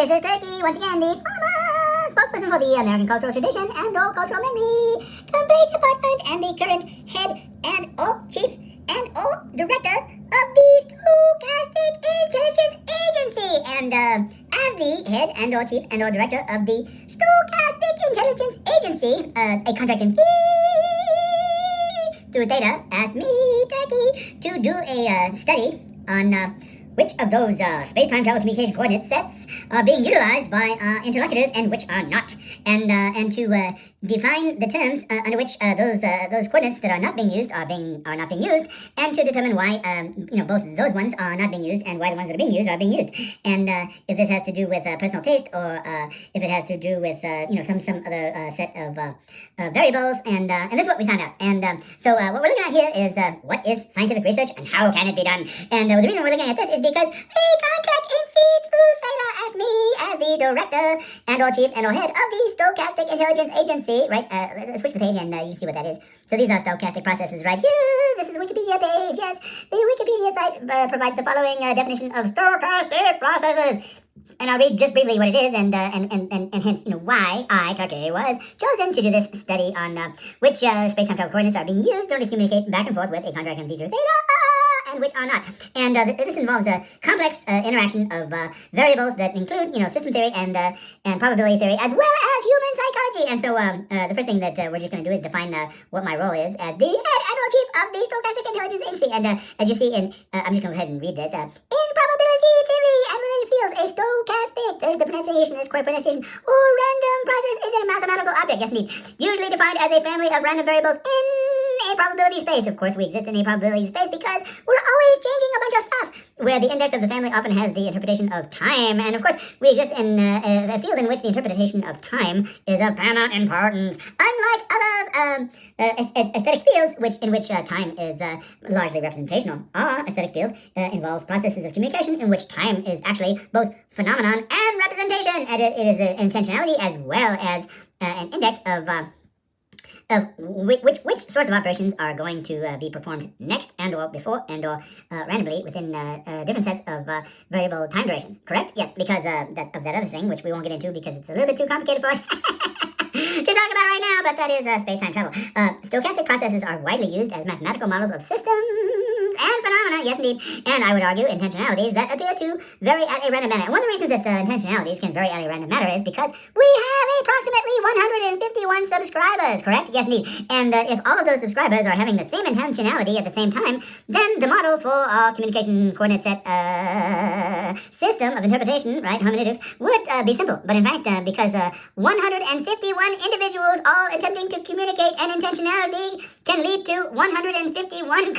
this is Turkey, once again, the former spokesperson for the American cultural tradition and or cultural memory, complete department, and the current head and or chief and or director of the Stochastic Intelligence Agency. And as the head and or chief and or director of the Stochastic Intelligence Agency, a contracting fee through Theta asked me, Turkey, to do a study on which of those space-time travel communication coordinate sets are being utilized by interlocutors and which are not, and to define the terms under which those coordinates that are not being used are not being used, and to determine why both those ones are not being used and why the ones that are being used are being used, and if this has to do with personal taste or if it has to do with some other set of variables, and this is what we found out. And so what we're looking at here is what is scientific research and how can it be done. And the reason we're looking at this is because a contracting fee through Theta asked me as the director and or chief and or head of the Stochastic Intelligence Agency, right? Let's switch the page and you can see what that is. So these are stochastic processes right here. This is Wikipedia page. Yes, the Wikipedia site provides the following definition of stochastic processes. And I'll read just briefly what it is, and hence, why I, Turkey, was chosen to do this study on which space-time travel coordinates are being used in order to communicate back and forth with a contracting fee through Theta, and which are not. And this involves a complex interaction of variables that include, system theory and probability theory, as well as human psychology. And so the first thing that we're just going to do is define what my role is as the head and or chief of the Stochastic Intelligence Agency. And as you see, I'm just going to go ahead and read this. In probability theory and related fields, a stochastic, there's the pronunciation, this correct pronunciation, or random process is a mathematical object, yes indeed, usually defined as a family of random variables in a probability space. Of course, we exist in a probability space because we're always changing a bunch of stuff, where the index of the family often has the interpretation of time. And of course, we exist in a field in which the interpretation of time is of paramount importance, unlike other aesthetic fields in which time is largely representational. Our aesthetic field involves processes of communication in which time is actually both phenomenon and representation, and it is an intentionality as well as an index of which sorts of operations are going to be performed next and or before and or randomly within different sets of variable time durations. Correct? Yes, because that other thing, which we won't get into because it's a little bit too complicated for us to talk about right now, but that is space-time travel. Stochastic processes are widely used as mathematical models of systems and phenomena, yes indeed, and I would argue intentionalities that appear to vary at a random manner. And one of the reasons that intentionalities can vary at a random manner is because we have approximately 151 subscribers, correct? Yes indeed. And if all of those subscribers are having the same intentionality at the same time, then the model for our communication coordinate set system of interpretation, right, hermeneutics, would be simple. But in fact, because 151 individuals all attempting to communicate an intentionality can lead to 151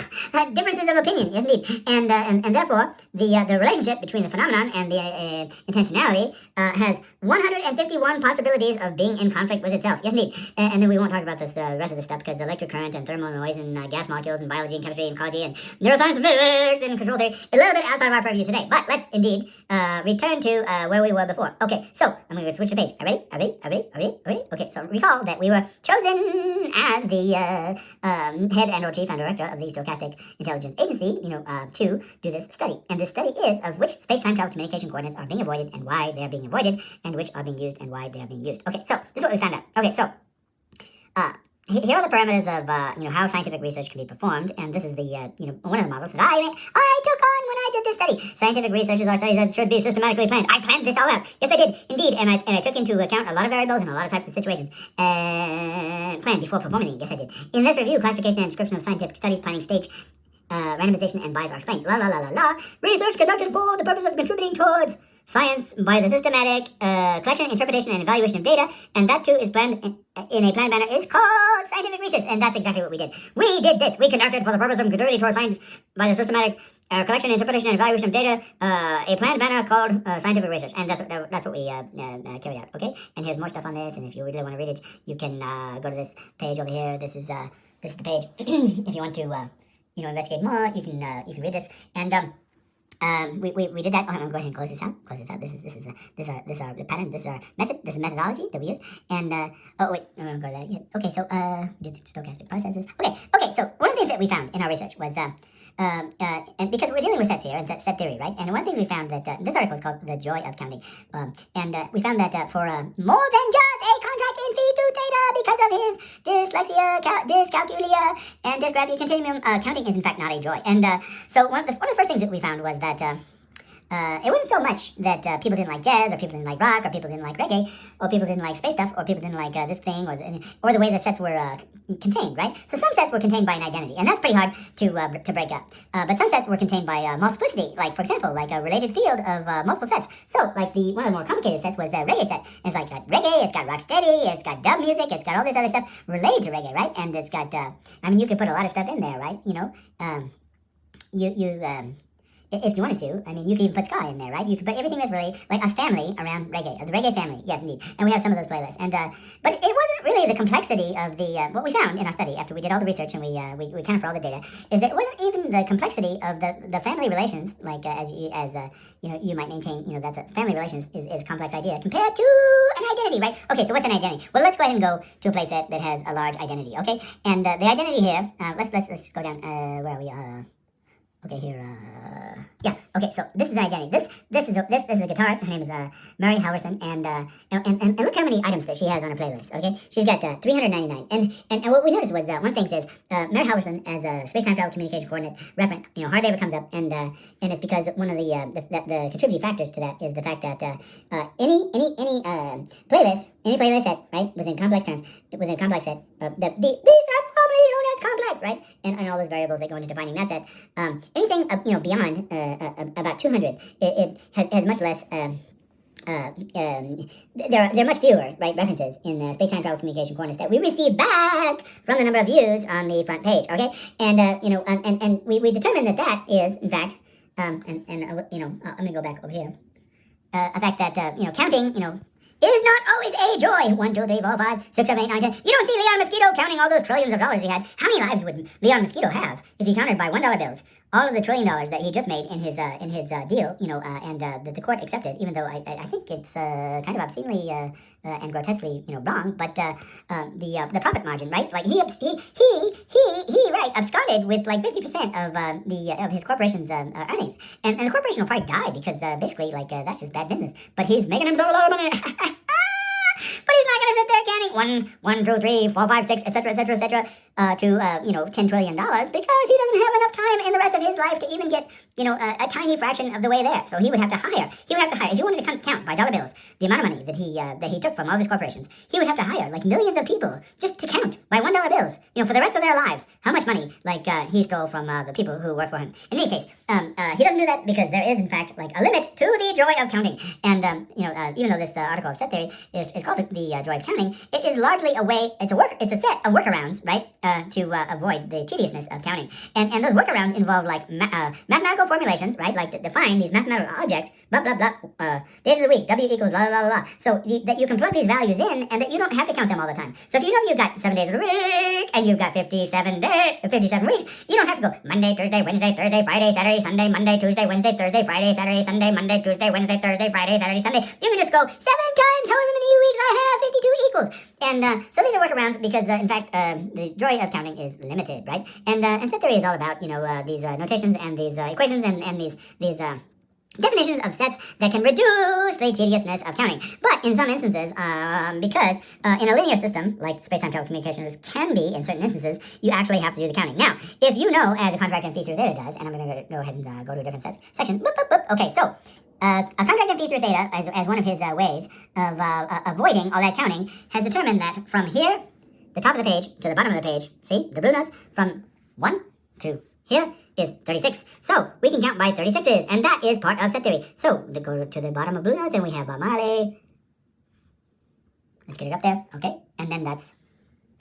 differences of opinion, yes indeed, and therefore the relationship between the phenomenon and the intentionality has 151 possibilities of being in conflict with itself, yes indeed, and then we won't talk about this rest of this stuff because electric current and thermal noise and gas molecules and biology and chemistry and ecology and neuroscience and physics and control theory, a little bit outside of our purview today, but let's indeed return to where we were before. Okay, so I'm going to switch the page. Are ready? Okay, so recall that we were chosen as the head and or chief and director of the Stochastic Intelligence Agency, to do this study. And this study is of which space-time travel communication coordinates are being avoided and why they're being avoided, and which are being used and why they're being used. Okay, so this is what we found out. Okay, so here are the parameters of how scientific research can be performed, and this is the one of the models that I took on when I did this study. Scientific researches are studies that should be systematically planned. I planned this all out. Yes, I did indeed, and I took into account a lot of variables and a lot of types of situations and planned before performing them. Yes, I did. In this review, classification and description of scientific studies, planning stage, randomization, and bias are explained. Research conducted for the purpose of contributing towards science by the systematic collection, interpretation, and evaluation of data, and that too is planned in a planned manner, is called scientific research, and that's exactly what we did. We did this. We conducted for the purpose of contributing towards science by the systematic collection, interpretation, and evaluation of data, a planned manner called scientific research, and that's what we carried out. Okay, and here's more stuff on this, and if you really want to read it, you can go to this page over here. This is the page. If you want to investigate more, you can read this, and we did that. I'm going to go ahead and close this out. This is our pattern. This is our method. This is methodology that we use. And oh wait, I'm going to go to that yet. Okay, so did the stochastic processes. Okay. So one of the things that we found in our research was and because we're dealing with sets here and set theory, right? And one of the things we found that this article is called "The Joy of Counting," and we found that for more than just a contract in phi to theta, because of his dyslexia, dyscalculia, and dysgraphia continuum, counting is in fact not a joy. And so one of the first things that we found was that it wasn't so much that people didn't like jazz, or people didn't like rock, or people didn't like reggae, or people didn't like space stuff, or people didn't like this thing, or the way the sets were contained, right? So some sets were contained by an identity, and that's pretty hard to break up. But some sets were contained by multiplicity, like, for example, like a related field of multiple sets. So, like, one of the more complicated sets was the reggae set. It's like got reggae, it's got rocksteady, it's got dub music, it's got all this other stuff related to reggae, right? And it's got, I mean, you could put a lot of stuff in there, right? You know, if you wanted to, I mean, you could even put ska in there, right? You could put everything that's really like a family around reggae, the reggae family, yes, indeed. And we have some of those playlists. And but it wasn't really the complexity of the what we found in our study after we did all the research and we kind of for all the data, is that it wasn't even the complexity of the family relations, like as you know, you might maintain, you know, that's a family relations is a complex idea compared to an identity, right? Okay, so what's an identity? Well, let's go ahead and go to a playset that has a large identity, okay? And the identity here, let's just go down. Where are we? Okay, here, yeah, okay, so this is an identity. This is a guitarist. Her name is Mary Halverson, and look how many items that she has on her playlist, okay? She's got 399, and what we noticed was, one thing says, Mary Halverson as a space-time travel communication coordinate referent, you know, hardly ever comes up, and it's because one of the contributing factors to that is the fact that any playlist set, right, within complex terms, within a complex set, these are probably known as complex, right, and all those variables that go into defining that set, anything you know, beyond about 200, it has much less. There are much fewer, right, references in the space-time travel communication coordinates that we receive back from the number of views on the front page, okay? And you know, and we determined that is in fact, you know, I'm gonna go back over here. A fact that you know, counting, you know, is not always a joy. 1, 2, 3, 4, 5, 6, 7, 8, 9, 10. You don't see Leon Mosquito counting all those trillions of dollars he had. How many lives would Leon Mosquito have if he counted by $1 bills all of the $1 trillion that he just made in his deal? You know, and that the court accepted, even though I think it's kind of obscenely and grotesquely, you know, wrong. But the profit margin, right? Like he right, absconded with like 50% of his corporation's earnings, and the corporation will probably die because basically like that's just bad business. But he's making himself a lot of money. But he's not going to sit there counting 1, 2, 3, 4, 5, 6, etc., etc., etc., to you know, $10 trillion, because he doesn't have enough time in the rest of his life to even get, you know, a tiny fraction of the way there. So he would have to hire. If he wanted to count by dollar bills the amount of money that he took from all of his corporations, he would have to hire like millions of people just to count by $1 bills, you know, for the rest of their lives, how much money like he stole from the people who work for him. In any case, he doesn't do that because there is in fact like a limit to the joy of counting. And you know, even though this article of set theory is called the joy of counting, it is largely a way. It's a set of workarounds, right, to avoid the tediousness of counting. And those workarounds involve like mathematical formulations, right, like that define these mathematical objects, blah blah blah, days of the week, W equals blah blah blah, so that you can plug these values in and that you don't have to count them all the time. So if you know you've got 7 days of the week and you've got 57 weeks, you don't have to go Monday, Tuesday, Wednesday, Thursday, Friday, Saturday, Sunday, Monday, Tuesday, Wednesday, Thursday, Friday, Saturday, Sunday, Monday, Tuesday, Wednesday, Thursday, Friday, Saturday, Sunday. You can just go 7 times however many weeks I have, 52 equals. And so these are workarounds because in fact the joy of counting is limited, right? And set theory is all about, you know, these notations and these equations and these definitions of sets that can reduce the tediousness of counting. But in some instances, because in a linear system, like space-time travel communications can be in certain instances, you actually have to do the counting. Now, if you know, as a contract in phi through theta does, and I'm going to go ahead and go to a different section. Boop, boop, boop. Okay, so a contract in phi through theta, as one of his ways of avoiding all that counting, has determined that from here, the top of the page, to the bottom of the page, see, the blue notes, from 1 to here, is 36. So we can count by 36s, and that is part of set theory. So go to the bottom of blue notes, and we have Bob Marley. Let's get it up there, okay? And then that's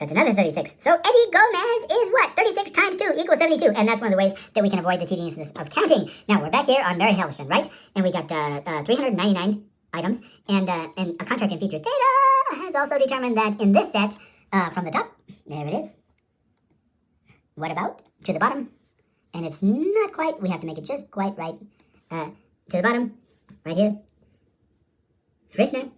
another 36. So Eddie Gomez is what? 36 times 2 equals 72, and that's one of the ways that we can avoid the tediousness of counting. Now we're back here on Mary Halverson, right? And we got 399 items, and a contract in phi through theta has also determined that in this set, from the top, there it is. What about to the bottom? And it's not quite, we have to make it just quite right. To the bottom, right here, Frischner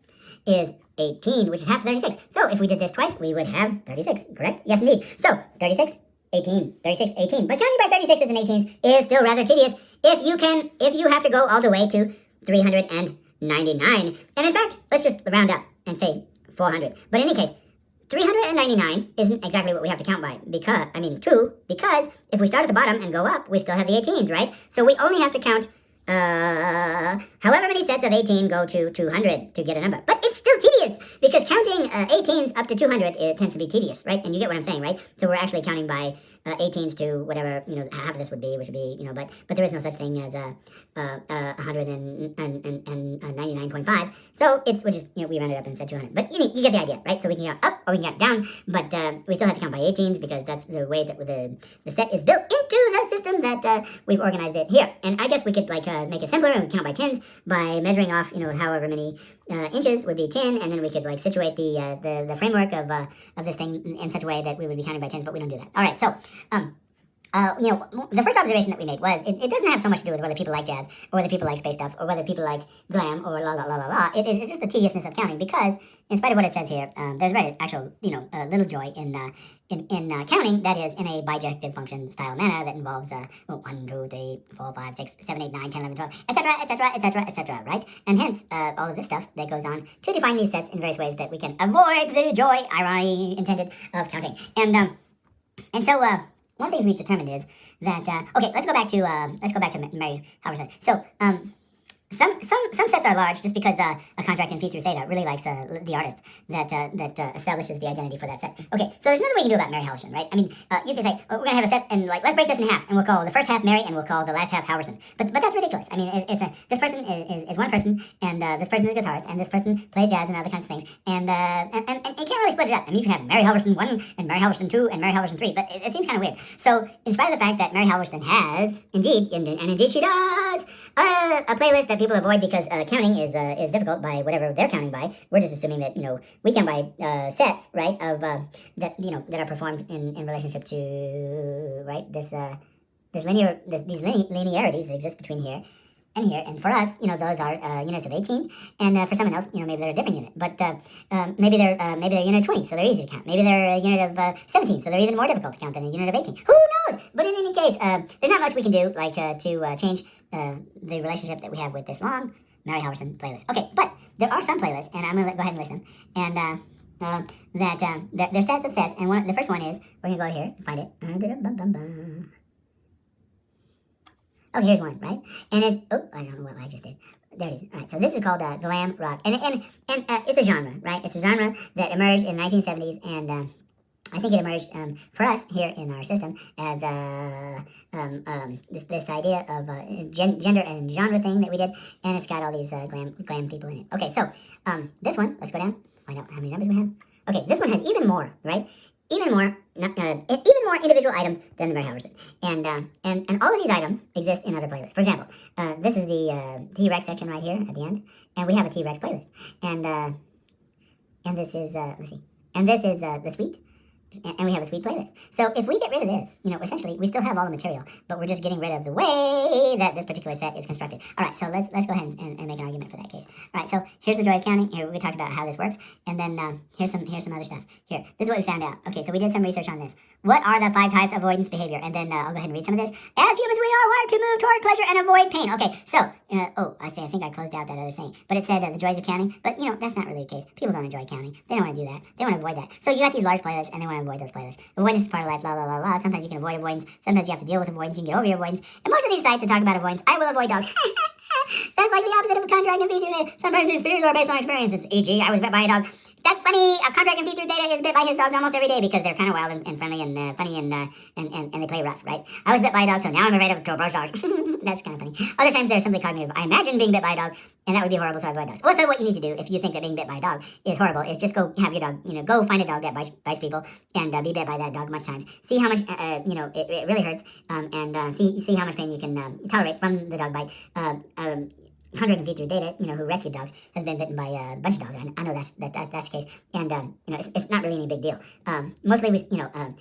is 18, which is half 36. So if we did this twice, we would have 36, correct? Yes, indeed. So 36 18, 36, 18. But counting by 36s and 18s is still rather tedious if you have to go all the way to 399. And in fact, let's just round up and say 400. But in any case, 399 isn't exactly what we have to count by, because if we start at the bottom and go up, we still have the 18s, right? So we only have to count however many sets of 18 go to 200 to get a number. But it's still tedious, because counting 18s up to 200, it tends to be tedious, right? And you get what I'm saying, right? So we're actually counting by 18s to whatever, half of this would be, which would be, but there is no such thing as 199.5. So we're just, we rounded up and said 200. But you get the idea, right? So we can go up or we can go down, but we still have to count by 18s, because that's the way that the set is built into the system that we've organized it here. And I guess we could make it simpler and count by 10s by measuring off, however many inches would be 10, and then we could situate the framework of this thing in such a way that we would be counting by 10s, but we don't do that. All right, so the first observation that we made was it doesn't have so much to do with whether people like jazz or whether people like space stuff or whether people like glam or la la la la la. It's just the tediousness of counting, because in spite of what it says here, there's very actual little joy in counting that is in a bijective function style manner that involves 1, 2, 3, 4, 5, 6, 7, 8, 9, 10, 11, 12, etc., etc., etc., etc., right? And hence all of this stuff that goes on to define these sets in various ways that we can avoid the joy, irony intended, of counting. And so one of the things we've determined is that okay, let's go back to Mary Halvorsen. So some sets are large just because a contract in phi through theta really likes the artist that establishes the identity for that set. Okay, so there's another way you can do about Mary Halvorsen, right? I mean, you can say we're gonna have a set and let's break this in half, and we'll call the first half Mary and we'll call the last half Halvorsen. But that's ridiculous. I mean, this person is one person, and this person is a guitarist, and this person plays jazz and other kinds of things, and you can't really split it up. I mean, you can have Mary Halvorsen 1 and Mary Halvorsen 2 and Mary Halvorsen 3, but it seems kind of weird. So in spite of the fact that Mary Halvorsen has indeed she does a playlist that people avoid because counting is difficult by whatever they're counting by. We're just assuming that we count by sets, right, of that that are performed in relationship to these linearities that exist between here and here, and for us, those are units of 18, and for someone else, maybe they're a different unit, but maybe they're a unit of 20, so they're easy to count. Maybe they're a unit of 17, so they're even more difficult to count than a unit of 18. Who knows? But in any case, there's not much we can do, to change the relationship that we have with this long Mary Halvorsen playlist. Okay, but there are some playlists, and I'm gonna go ahead and list them, and they're sets of sets, and the first one is, we're gonna go here and find it. Oh, here's one, right? And it's, I don't know what I just did. There it is. All right, so this is called glam rock. And it's a genre, right? It's a genre that emerged in the 1970s, and I think it emerged for us here in our system as this idea of gender and genre thing that we did, and it's got all these glam people in it. Okay, so this one, let's go down, find out how many numbers we have. Okay, this one has even more, right? Even more individual items than the Mary Halvorsen, and all of these items exist in other playlists. For example, this is the T-Rex section right here at the end, and we have a T-Rex playlist, and this is let's see, and this is the suite. And we have a sweet playlist. So if we get rid of this, essentially we still have all the material, but we're just getting rid of the way that this particular set is constructed. All right, so let's go ahead and make an argument for that case. All right, so here's the joy of counting. Here we talked about how this works, and then here's some other stuff. Here, this is what we found out. Okay, so we did some research on this. What are the 5 types of avoidance behavior? And then I'll go ahead and read some of this. As humans, we are wired to move toward pleasure and avoid pain. Okay, so I think I closed out that other thing, but it said the joys of counting. But that's not really the case. People don't enjoy counting. They don't want to do that. They want to avoid that. So you got these large playlists, and they want to avoid those playlists. Avoidance is part of life, la la la la. Sometimes you can avoid avoidance. Sometimes you have to deal with avoidance. You can get over your avoidance. And most of these sites that talk about avoidance, I will avoid dogs. That's like the opposite of a contract and theta. Sometimes these fears are based on experiences. E.g., I was bit by a dog. That's funny. A contract in phi through theta is bit by his dogs almost every day because they're kind of wild and friendly and funny and they play rough, right? I was bit by a dog, so now I'm afraid of both dogs. That's kind of funny. Other times they're simply cognitive. I imagine being bit by a dog, and that would be horrible, so I avoid dogs. Well, so what you need to do if you think that being bit by a dog is horrible is just go have your dog, go find a dog that bites people and be bit by that dog much times. See how much, it really hurts, and see how much pain you can tolerate from the dog bite. Contract in phi through theta, who rescued dogs, has been bitten by a bunch of dogs. I know that's the case, and it's not really any big deal. Mostly we, for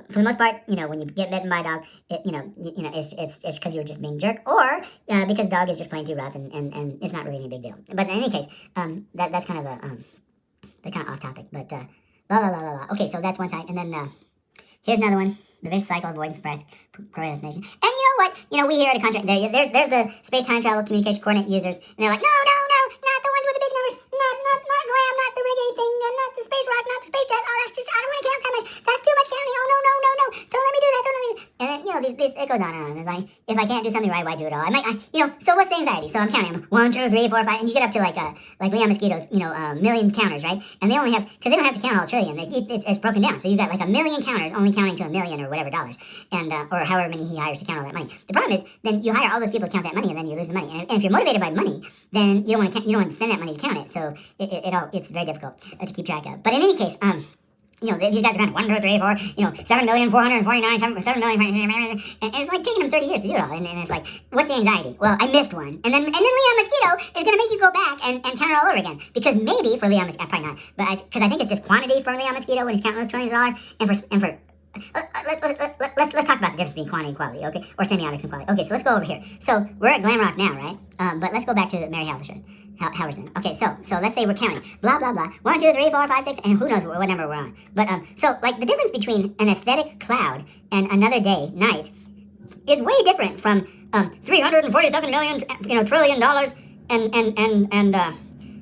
the most part, when you get bitten by a dog, it's because you're just being a jerk, or because the dog is just playing too rough, and it's not really any big deal. But in any case, that's kind of off topic. But la la la la la. Okay, so that's one side, and then here's another one. The vicious cycle of avoidance, procrastination. And you know what? We here at a contract, there's the space-time travel communication coordinate users, and they're like, no, not the ones with the big numbers, not Graham, not the reggae thing, not the space rock, not the space death. Oh, that's just, I don't want to count that much. That's too much counting. Oh, no. Don't let me do that. And then, it goes on and on. It's like, if I can't do something right, why do it all? So what's the anxiety? So I'm counting them. 1, 2, 3, 4, 5, and you get up to like Leon Mosquito's, million counters, right? And they only have, because they don't have to count all trillion. It's broken down. So you got like 1 million counters only counting to 1 million or whatever dollars, and or however many he hires to count all that money. The problem is, then you hire all those people to count that money, and then you lose the money. And if you're motivated by money, then you don't want to spend that money to count it. So it's very difficult to keep track of. But in any case, these guys are kind of 1, 2, 3, 4, 7,449, 7 million, and it's like taking them 30 years to do it all. And it's like, what's the anxiety? Well, I missed one. And then Leon Mosquito is going to make you go back and count it all over again. Because maybe for Leon Mosquito, probably not, but because I think it's just quantity for Leon Mosquito when he's counting those trillions of dollars, and for let's talk about the difference between quantity and quality, okay? Or semiotics and quality. Okay, so let's go over here. So we're at Glam Rock now, right? But let's go back to Mary Halverson. Okay, so let's say we're counting blah blah blah 1, 2, 3, 4, 5, 6, and who knows what number we're on. But so like the difference between an aesthetic cloud and another day, night, is way different from 347 million trillion dollars and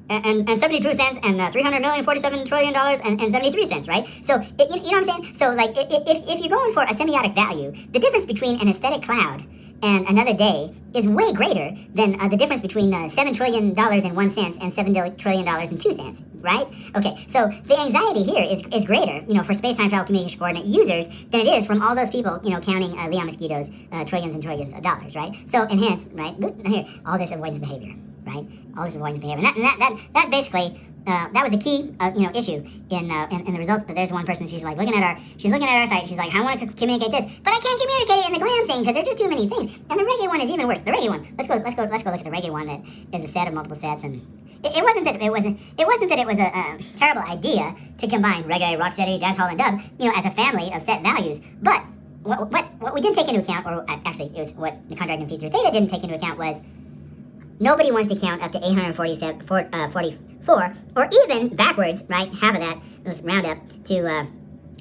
72 cents and 300 million 47 trillion dollars and 73 cents, right? So you know what I'm saying? So like if you're going for a semiotic value, the difference between an aesthetic cloud and another day is way greater than the difference between $7 trillion and 1 cent and $7 trillion and 2 cents, right? Okay, so the anxiety here is greater, for space-time travel communication coordinate users than it is from all those people, counting Leon Mosquito's trillions and trillions of dollars, right? So enhance, right? Here, all this avoidance behavior, right? All this avoidance behavior, and that's basically. That was the key, issue in the results. But there's one person. She's looking at our site. She's like, I want to communicate this, but I can't communicate it in the Glam thing because there's just too many things. And the reggae one is even worse. The reggae one. Let's go look at the reggae one that is a set of multiple sets. And it wasn't that it was a terrible idea to combine reggae, rocksteady, dancehall, and dub, as a family of set values. But what we didn't take into account, or actually it was what the contract in PiPrAA Theta didn't take into account, was nobody wants to count up to 844, or even backwards, right? Half of that, let's round up to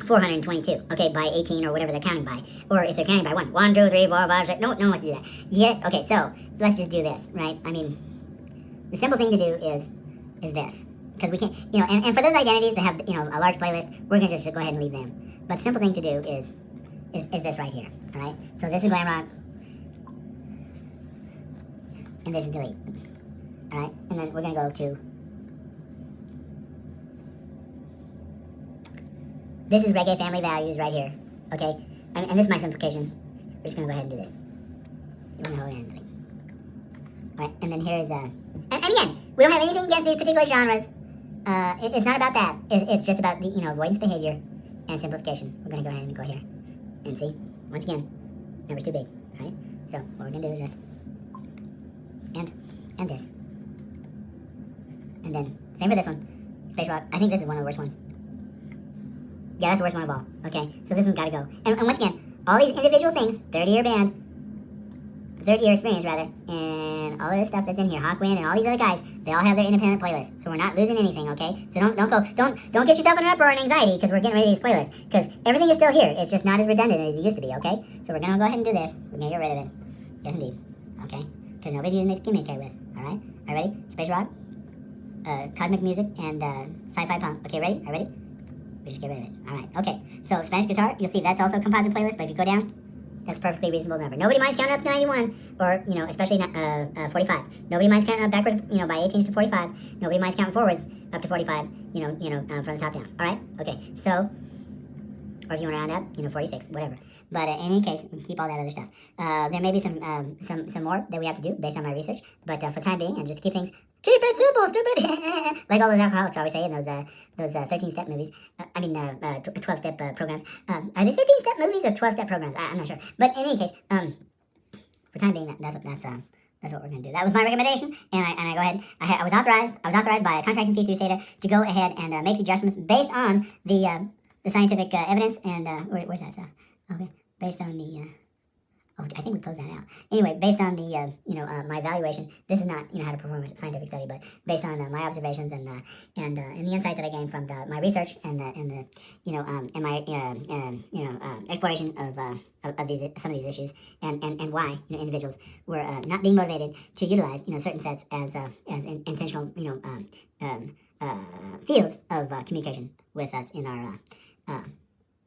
422, okay, by 18 or whatever they're counting by. Or if they're counting by 1, 2, 3, 4, 5, 6, no one wants to do that. Yeah, okay, so let's just do this, right? I mean, the simple thing to do is this. Because we can't, and for those identities that have, a large playlist, we're going to just go ahead and leave them. But the simple thing to do is this right here, all right? So this is Glam Rock, and this is delete, all right? And then we're going to go to, this is reggae family values right here, okay? And this is my simplification. We're just going to go ahead and do this. We're going to go ahead and delete. All right, and then here's, and again, we don't have anything against these particular genres. It's not about that. It's just about the, avoidance behavior and simplification. We're going to go ahead and go here and see. Once again, number's too big, right? So what we're going to do is this. And this. And then, same for this one. Space Rock. I think this is one of the worst ones. Yeah, that's the worst one of all. Okay, so this one's got to go. And once again, all these individual things, 30-year band, 30-year experience rather, and all of this stuff that's in here, Hawkwind and all these other guys, they all have their independent playlists. So we're not losing anything, okay? So don't get yourself in an uproar and anxiety because we're getting rid of these playlists. Because everything is still here. It's just not as redundant as it used to be, okay? So we're gonna go ahead and do this. We're gonna get rid of it. Yes, indeed. Okay? Because nobody's using it to communicate with. All right? Are you ready? Space Rock, cosmic music, and sci-fi punk. Okay, ready? Are you ready? We just get rid of it. All right. Okay. So Spanish guitar, you'll see that's also a composite playlist. But if you go down, that's a perfectly reasonable number. Nobody minds counting up to 91, or especially 45. Nobody minds counting up backwards, by 18s to 45. Nobody minds counting forwards up to 45. From the top down. All right. Okay. So, or if you want to round up, 46, whatever. But in any case, we keep all that other stuff. There may be some more that we have to do based on my research. But for the time being, and just to keep things. Keep it simple, stupid. Like all those alcoholics always say in those 13-step movies. 12-step programs. Are they 13-step movies or 12-step programs? I'm not sure. But in any case, for time being, that's what we're gonna do. That was my recommendation, and I go ahead. I was authorized by a contract in PSftACT Theta to go ahead and make the adjustments based on the scientific evidence and where's that? Okay, based on the Oh, I think we closed that out. Anyway, based on the, my evaluation, this is not, how to perform a scientific study, but based on my observations and the insight that I gained from my research and my exploration of these some of these issues and why individuals were not being motivated to utilize certain sets as intentional fields of communication with us in our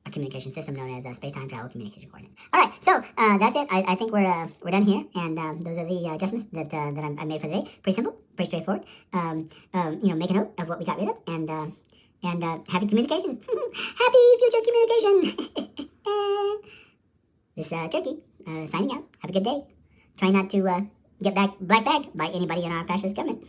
a communication system known as space-time travel communication coordinates. All right, so that's it. I think we're done here, and those are the adjustments that I made for today. Pretty simple, pretty straightforward. Make a note of what we got rid of, and happy communication. Happy future communication. This Turkey signing out. Have a good day. Try not to get black bagged by anybody in our fascist government.